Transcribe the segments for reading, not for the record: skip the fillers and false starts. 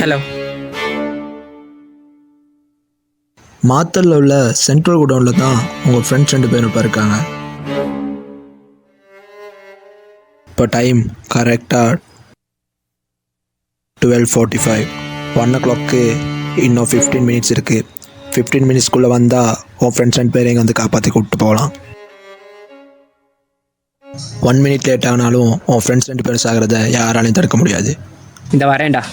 Hello. மாத்தல்ல உள்ள central குடோனில் தான் உங்கள் ஃப்ரெண்ட்ஸ் 2 பேரும் இப்போ இருக்காங்க. இப்போ டைம் கரெக்டாக 12:45. 1 o'clock இன்னும் 15 minutes இருக்குது. 15 minutesக்குள்ளே வந்தால் உன் ஃப்ரெண்ட்ஸ் 2 பேரையும் வந்து காப்பாற்றி கூப்பிட்டு போகலாம். 1 minute லேட் ஆனாலும் உன் ஃப்ரெண்ட்ஸ் 2 பேரும் சாகிறத யாராலையும் தடுக்க முடியாது. இந்த வரேன்டா.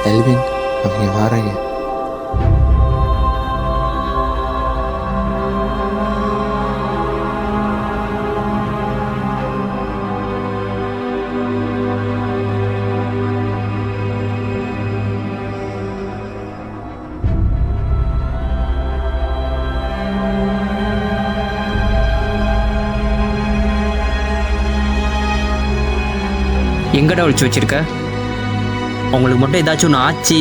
எல்வின், அவங்க வாராங்க. எங்கடா ஒழிச்சு வச்சிருக்க? உங்களுக்கு மட்டும் ஏதாச்சும் ஒன்று ஆச்சு.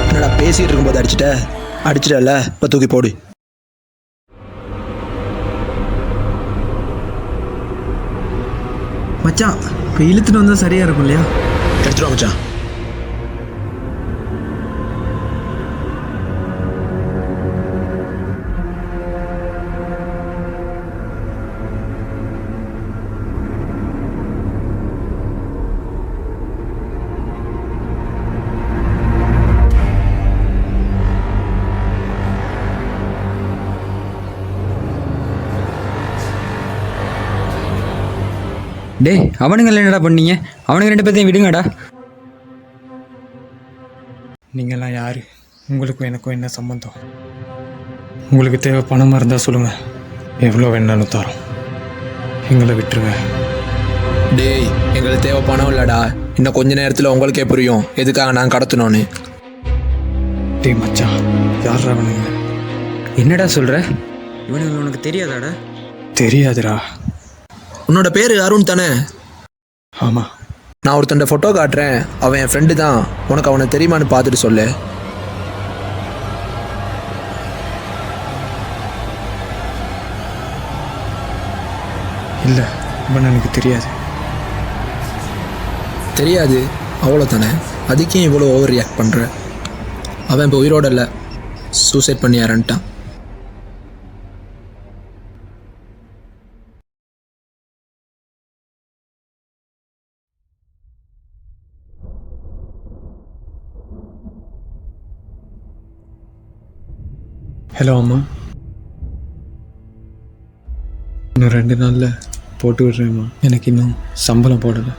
என்னடா பேசிகிட்டு இருக்கும்போது அடிச்சிட்டல, இப்போ தூக்கி போடு. மச்சான், இப்போ இழுத்துட்டு வந்தால் சரியாக இருக்கும் இல்லையா? எடுத்துருவா மச்சான். டே, அவனுங்க என்னடா பண்ணீங்க? அவனுங்க 2 பேர்த்தையும் விடுங்கடா. நீங்களாம் யார்? உங்களுக்கும் எனக்கும் என்ன சம்மந்தம்? உங்களுக்கு தேவை பணமாக இருந்தால் சொல்லுங்கள், எவ்வளோ வேணாலும் தரோம். எங்களை விட்டுருங்க. டேய், எங்களுக்கு தேவை பணம் இல்லைடா. இன்னும் கொஞ்ச நேரத்தில் உங்களுக்கே புரியும் எதுக்காக நான் கடத்தணும்னு. டேய் மச்சான், யாரா அவனுங்க? என்னடா சொல்கிற? இவனுங்க உனக்கு தெரியாதாடா? தெரியாதுடா. உன்னோட பேர் அருண் தானே? ஆமாம். நான் ஒருத்தண்ட ஃபோட்டோ காட்டுறேன், அவன் என் ஃப்ரெண்டு தான். உனக்கு அவனை தெரியுமான்னு பார்த்துட்டு சொல்லு. இல்லை, இவன் எனக்கு தெரியாது. தெரியாது அவ்வளோ தானே? அதுக்கே இவ்வளோ ஓவர் ரியாக்ட் பண்ணுற? அவன் இப்போ உயிரோட இல்லை, சூசைட் பண்ணி இறந்துட்டான். ஹலோ அம்மா, இன்னும் 2 நாளில் போட்டு விடுறேம்மா. எனக்கு இன்னும் சம்பளம் போடலை.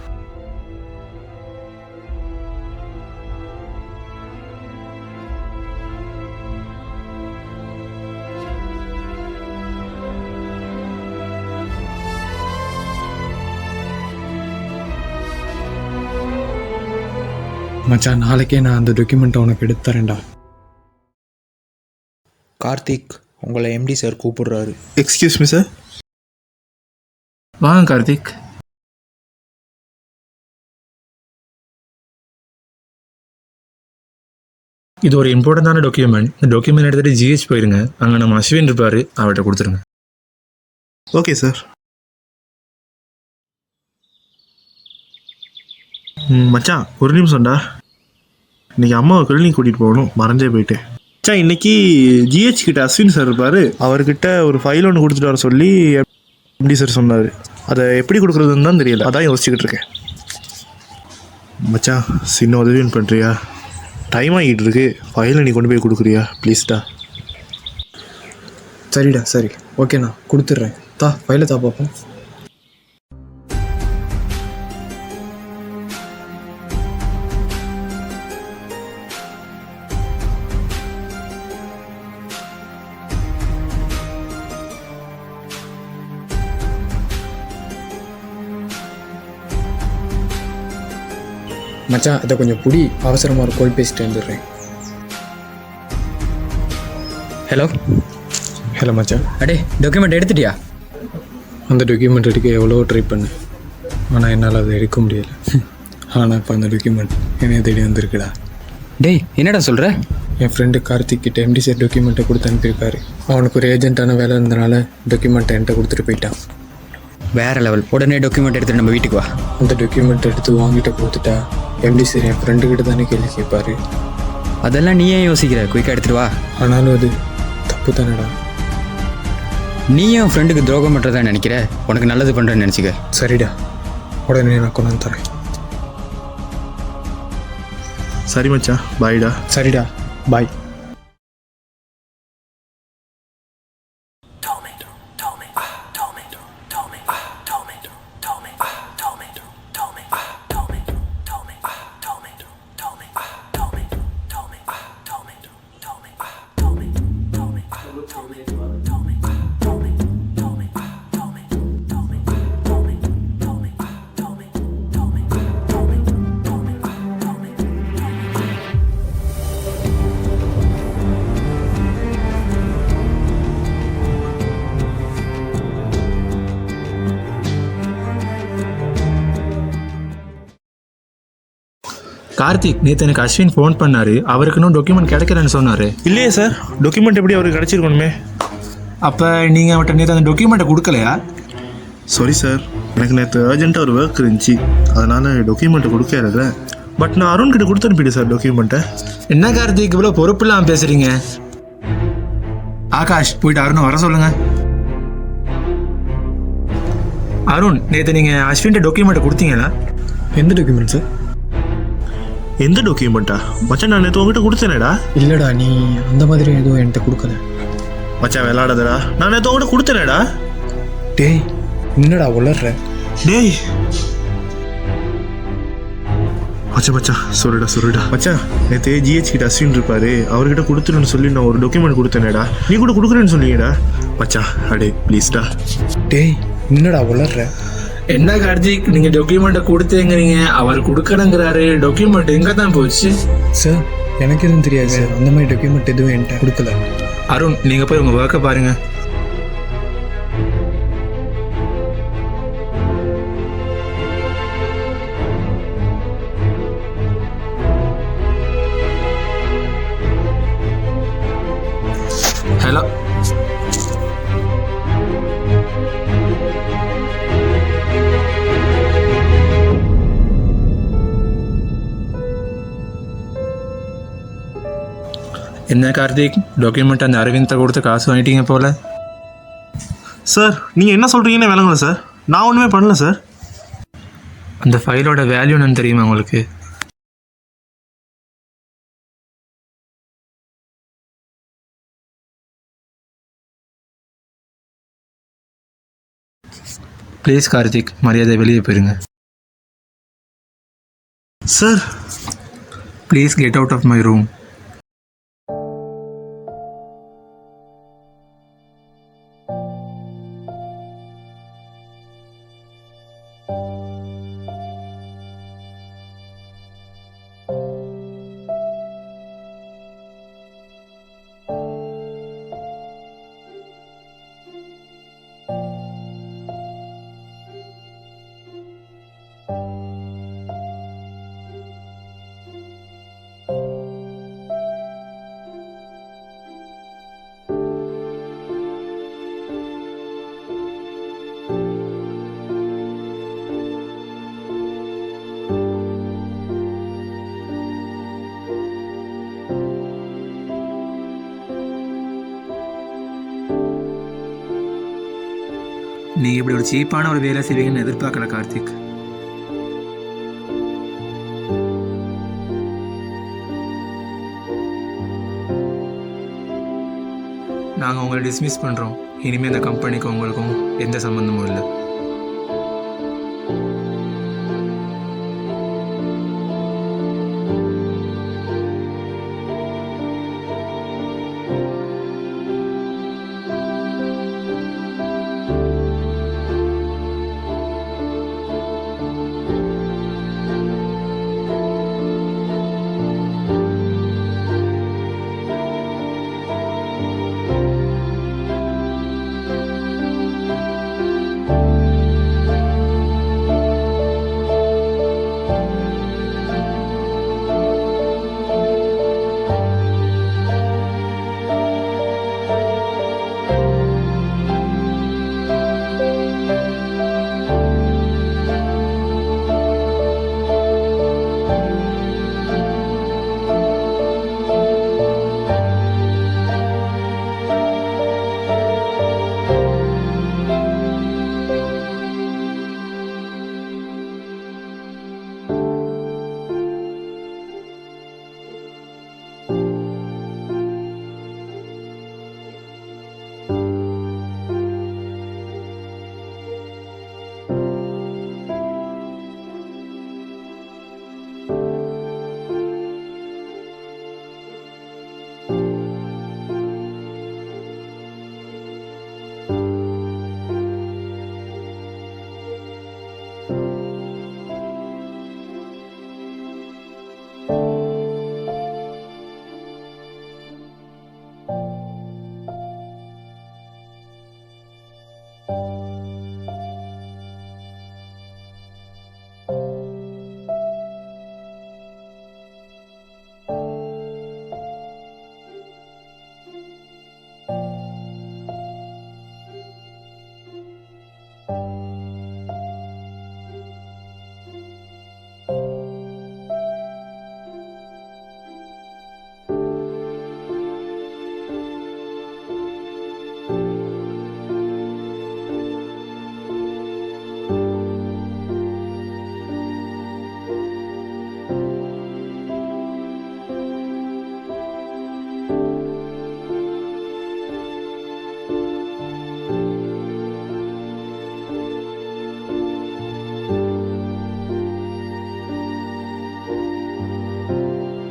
மச்சான், நாளைக்கே நான் அந்த டாக்குமெண்ட்டை உனக்கு எடுத்து தரேன்டா. கார்த்திக், உங்களை எம்டி சார் கூப்பிடுறாரு. Excuse me sir. வாங்க கார்த்திக். இது ஒரு இம்பார்ட்டண்டான டாக்குமெண்ட். இந்த டாக்குமெண்ட் எடுத்துகிட்டு ஜிஹெச் போயிருங்க. அங்கே நம்ம அஸ்வின் இருப்பார், அவர்கிட்ட கொடுத்துருங்க. Okay sir. மச்சான், ஒரு நிமிஷம்டா. இன்னைக்கு அம்மாவை கிளினிக் கூட்டிகிட்டு போகணும், மறந்தே போயிட்டேன். மச்சான் இன்னைக்கு ஜிஹெச் கிட்ட அஸ்வின் சார் இருப்பார், அவர்கிட்ட ஒரு ஃபைல் ஒன்று கொடுத்துட்டு வர சொல்லி எப்படி சார் சொன்னார். அதை எப்படி கொடுக்குறதுன்னு தான் தெரியல, அதான் யோசிச்சுக்கிட்டு இருக்கேன். மச்சான் சின்ன உதவின்னு பண்ணுறியா? டைம் ஆகிட்டு இருக்கு, ஃபைலை நீ கொண்டு போய் கொடுக்குறியா ப்ளீஸ்டா? சரிடா சரி ஓகேண்ணா கொடுத்துட்றேன். ஃபைலை பார்ப்போம். மச்சான் அதை கொஞ்சம் புடி, அவசரமாக ஒரு கோல் பேசிட்டு வந்துடுறேன். ஹலோ ஹலோ மச்சான். அடே டாக்குமெண்ட் எடுத்துட்டியா? அந்த டாக்குமெண்ட் எடுக்க எவ்வளோ ட்ரை பண்ணேன், ஆனால் என்னால் அதை எடுக்க முடியலை. ஆனால் இப்போ அந்த டாக்குமெண்ட் என்னைய தேடி வந்திருக்குடா. டேய் என்னடா சொல்கிற? என் ஃப்ரெண்டு கார்த்திக் கிட்ட எம்டி சார் டாக்குமெண்ட்டை கொடுத்து அனுப்பியிருக்காரு. அவனுக்கு ஒரு ஏஜென்ட்டான வேலை இருந்தனால டாக்குமெண்ட்டை என்கிட்ட கொடுத்துட்டு போயிட்டான். வேறு லெவல். உடனே டாக்குமெண்ட் எடுத்துகிட்டு நம்ம வீட்டுக்கு வா. அந்த டாக்குமெண்ட் எடுத்து வாங்கிட்ட கொடுத்துட்டா எம்டி சார் என் ஃப்ரெண்டுக்கிட்ட தானே கேள்வி கேட்பாரு. அதெல்லாம் நீ ஏன் யோசிக்கிற? குயிக்காக எடுத்துகிட்டு வா. ஆனாலும் அது தப்பு தானடா. நீ என் ஃப்ரெண்டுக்கு துரோகம் பண்ணுறதா நினைக்கிற? உனக்கு நல்லது பண்ணுறேன்னு நினச்சிக்க. சரிடா, உடனே நான் கொண்டு வந்து தரேன். சரி மச்சான், பாய்டா. சரிடா, பாய். கார்த்திக் நேற்று எனக்கு அஸ்வின் ஃபோன் பண்ணார், அவருக்கு இன்னும் டாக்குமெண்ட் கிடைக்கலன்னு சொன்னார். இல்லையே சார், டாக்குமெண்ட் எப்படி அவருக்கு கிடச்சிருக்கணுமே. அப்போ நீங்கள் அவர்கிட்ட நேற்று அந்த டாக்குமெண்ட்டை கொடுக்கலையா? சாரி சார், எனக்கு நேற்று அர்ஜென்ட்டாக ஒரு ஒர்க் இருந்துச்சு, அதனால் டாக்குமெண்ட்டை கொடுக்கல. பட் நான் அருண் கிட்ட கொடுத்து அனுப்பிடு சார் டாக்குமெண்ட்டை. என்ன கார்த்திக் இவ்வளோ பொறுப்பு இல்லாமல் பேசுகிறீங்க? ஆகாஷ் போயிட்டு அருண் வர சொல்லுங்க. அருண் நேற்று நீங்கள் அஸ்வின்ட்ட டாக்குமெண்ட்டை கொடுத்தீங்களா? எந்த டாக்குமெண்ட் சார்? எந்த டாக்குமெண்ட்டா? மச்சான் நான் நேற்று உங்ககிட்ட கொடுத்தேனேடா. இல்லைடா, நீ அந்த மாதிரி எதுவும் என்கிட்ட கொடுக்கல. மச்சான் விளாடாதடா, நான் நேற்று உங்ககிட்ட கொடுத்தேனேடா. டேய் என்னடா உளர்ற? டேய் மச்சான் சொல்லுடா மச்சான், நேற்று ஜிஹெச் கிட்ட அஸ்வின் இருப்பாரு, அவர்கிட்ட கொடுத்துருன்னு சொல்லி நான் ஒரு டாக்குமெண்ட் கொடுத்தேனேடா. நீ கூட கொடுக்குறேன்னு சொன்னீங்கடா. மச்சான் அடே ப்ளீஸ்டா. டேய் என்னடா உளர்ற? என்ன கார்த்திக் நீங்கள் டாக்குமெண்ட்டை கொடுத்தேங்கிறீங்க, அவர் கொடுக்கணுங்கிறாரு, டாக்குமெண்ட் எங்கே தான் போச்சு? சார் எனக்கு எதுவும் தெரியாது சார், அந்த மாதிரி டாக்குமெண்ட் எதுவும் என்கிட்ட கொடுக்கல. அருண் நீங்கள் போய் உங்கள் ஒர்க்கை பாருங்கள். ஹலோ என்ன கார்த்திக், டாக்குமெண்ட் அந்த அரவிந்தை கொடுத்து காசு வாங்கிட்டீங்க போல. சார் நீங்கள் என்ன சொல்கிறீங்கன்னு விளங்கல சார், நான் ஒன்றுமே பண்ணல சார். அந்த ஃபைலோட வேல்யூ என்னன்னு தெரியுமா உங்களுக்கு? ப்ளீஸ் கார்த்திக், மரியாதை வெளியே போயிருங்க. Sir please get out of my room. நீங்கள் இப்படி ஒரு சீப்பான ஒரு வேலை செய்வீங்கன்னு எதிர்பார்க்கல கார்த்திக். நாங்கள் உங்களை டிஸ்மிஸ் பண்ணுறோம். இனிமேல் இந்த கம்பெனிக்கும் உங்களுக்கும் எந்த சம்மந்தமும் இல்லை.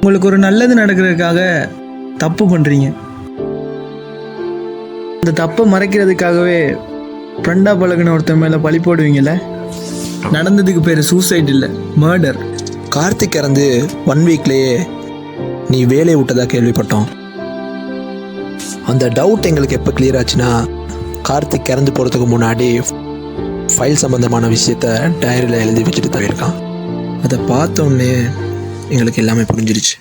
உங்களுக்கு ஒரு நல்லது நடக்கிறதுக்காக தப்பு பண்ணுறீங்க. அந்த தப்பை மறைக்கிறதுக்காகவே ஃப்ரெண்டாக பழகின ஒருத்தன் மேலே பழி போடுவீங்கல்ல. நடந்ததுக்கு பேர் சூசைட் இல்லை, மர்டர். கார்த்திக் இறந்து 1 வீக்லேயே நீ வேலையை விட்டதாக கேள்விப்பட்டோம். அந்த டவுட் எங்களுக்கு எப்போ கிளியர் ஆச்சுன்னா, கார்த்திக் இறந்து போகிறதுக்கு முன்னாடி ஃபைல் சம்மந்தமான விஷயத்த டைரியில் எழுதி வச்சுட்டு தவிர்க்கான். அதை பார்த்தோன்னே எங்களுக்கு எல்லாமே புரிஞ்சிருச்சு.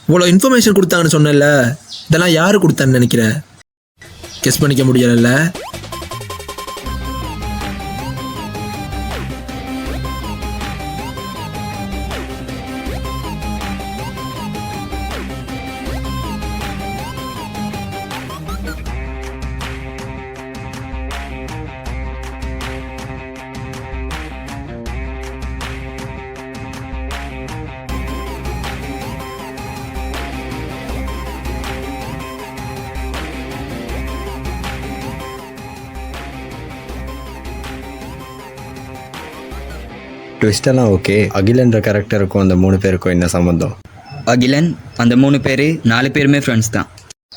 இவ்வளோ இன்ஃபர்மேஷன் கொடுத்தாங்கன்னு சொன்னல, இதெல்லாம் யாரு கொடுத்தான்னு நினைக்கிற? கெஸ் பண்ணிக்க முடியல. ட்விஸ்டெல்லாம் ஓகே. அகிலன்ற கேரக்டருக்கும் அந்த 3 பேருக்கும் என்ன சம்மந்தம்? அகிலன் அந்த 3 பேர் 4 பேருமே ஃப்ரெண்ட்ஸ் தான்.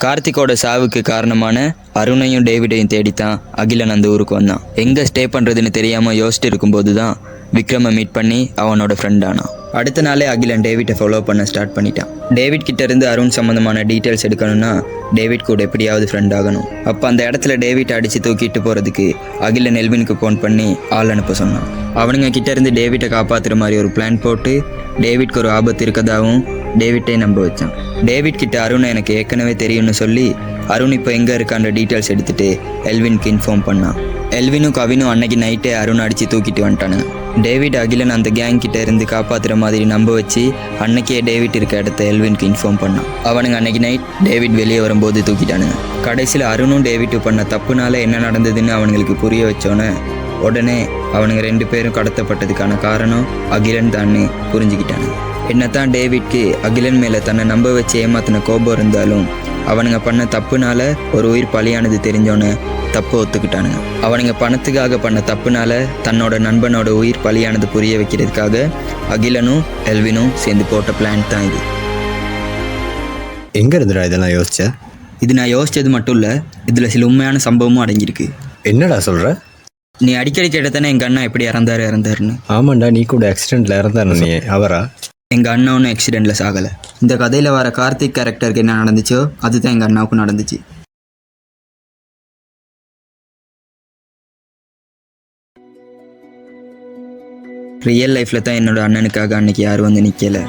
கார்த்திகோட சாவுக்கு காரணமான அருணையும் டேவிடையும் தேடித்தான் அகிலன் அந்த ஊருக்கு வந்தான். எங்கே ஸ்டே பண்ணுறதுன்னு தெரியாமல் யோசிச்சுட்டு இருக்கும்போது தான் விக்ரமை மீட் பண்ணி அவனோட ஃப்ரெண்ட் ஆனான். அடுத்த நாளே அகிலன் டேவிட்டை ஃபாலோ பண்ண ஸ்டார்ட் பண்ணிட்டான். டேவிட் கிட்ட இருந்து அருண் சம்மந்தமான டீட்டெயில்ஸ் எடுக்கணும்னா டேவிட் கூட எப்படியாவது ஃப்ரெண்ட் ஆகணும். அப்போ அந்த இடத்துல டேவிட் அடித்து தூக்கிட்டு போகிறதுக்கு அகிலன் எல்வினுக்கு ஃபோன் பண்ணி ஆள் அனுப்ப சொன்னான். அவனுங்க கிட்ட இருந்து டேவிட்டை காப்பாற்றுற மாதிரி ஒரு பிளான் போட்டு டேவிட்க்கு ஒரு ஆபத்து இருக்கதாகவும் டேவிட்டே நம்ப வச்சான். டேவிட் கிட்ட அருணை எனக்கு ஏற்கனவே தெரியும்னு சொல்லி அருண் இப்போ எங்கே இருக்கான்ற டீட்டெயில்ஸ் எடுத்துகிட்டு எல்வினுக்கு இன்ஃபார்ம் பண்ணான். எல்வினும் கவினும் அன்னைக்கு நைட்டே அருண் அடித்து தூக்கிட்டு வந்துட்டானுங்க. டேவிட் அகிலன் அந்த கேங் கிட்ட இருந்து காப்பாத்துற மாதிரி நம்ப வச்சு அன்னைக்கே டேவிட் இருக்க இடத்த எல்வினுக்கு இன்ஃபார்ம் பண்ணான். அவனுங்க அன்னைக்கு நைட் டேவிட் வெளியே வரும்போது தூக்கிட்டானுங்க. கடைசியில் அருணும் டேவிட்டும் பண்ண தப்புனால என்ன நடந்ததுன்னு அவனுங்களுக்கு புரிய வச்சோன்னே உடனே அவனுங்க 2 பேரும் கடத்தப்பட்டதுக்கான காரணம் அகிலன் தான்னு புரிஞ்சுக்கிட்டானுங்க. என்னத்தான் டேவிட்க்கு அகிலன் மேலே தன்னை நம்ப வச்சு ஏமாத்தின கோபம் இருந்தாலும் அவனுங்க பண்ண தப்புனால ஒரு உயிர் பலியானது தெரிஞ்சோன்னு தப்பை ஒத்துக்கிட்டானுங்க. அவனுங்க பணத்துக்காக பண்ண தப்புனால தன்னோட நண்பனோட உயிர் பலியானது புரிய வைக்கிறதுக்காக அகிலனும் எல்வினும் சேர்ந்து போட்ட பிளான் தான் இது. எங்க இருந்துடா இதெல்லாம் யோசிச்ச? இது நான் யோசிச்சது மட்டும் இல்லை, இதில் சில உண்மையான சம்பவமும் அடங்கியிருக்கு. என்னடா சொல்ற? நீ அடிக்கடி கேட்டதானே எங்கள் அண்ணா எப்படி இறந்தாருன்னு. ஆமாண்டா, நீ கூட ஆக்சிடென்ட்ல இறந்தானு. நீ அவரா? எங்கள் அண்ணா ஒன்றும் ஆக்சிடெண்ட்டில் சாகலை. இந்த கதையில் வர கார்த்திக் கேரக்டருக்கு என்ன நடந்துச்சோ அதுதான் எங்கள் அண்ணாவுக்கும் நடந்துச்சு. ரியல் லைஃப்பில் தான் என்னோட அண்ணனுக்காக அன்னைக்கு யாரும் வந்து நிற்கலை.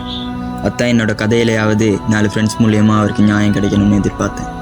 அதான் என்னோட கதையிலையாவது 4 ஃப்ரெண்ட்ஸ் மூலியமாக அவருக்கு நியாயம் கிடைக்கணும்னு எதிர்பார்த்தேன்.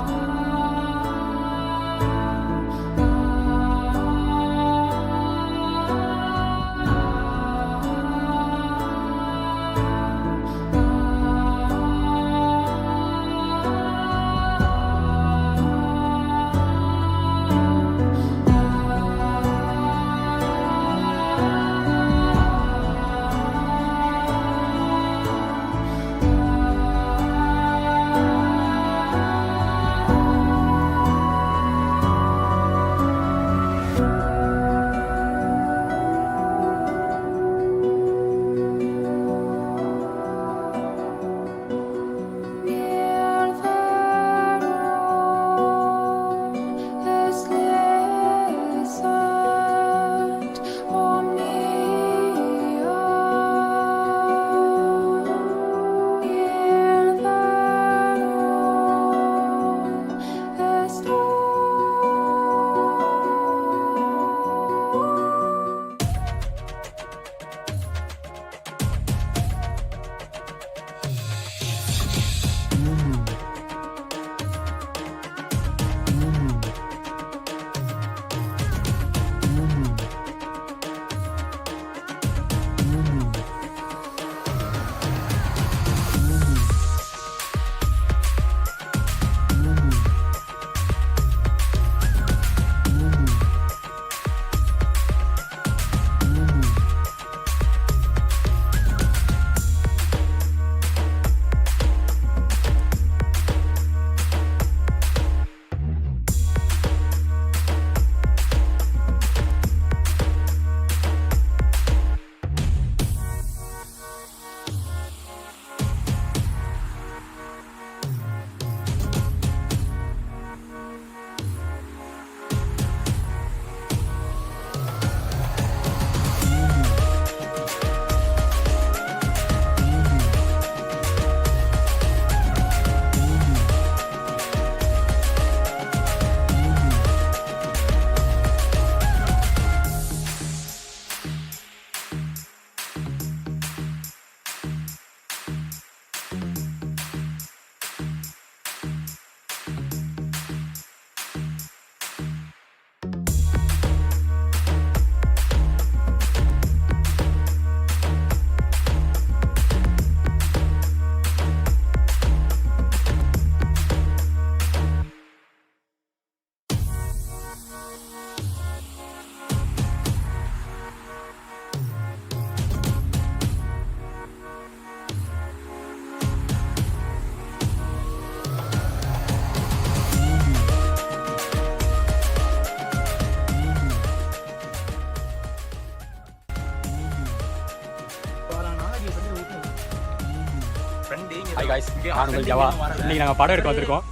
ஹாய் காய்ஸ், நான் உங்கள் ஜவா. இன்னைக்கு நாங்கள் படம் எடுக்க வந்திருக்கோம்.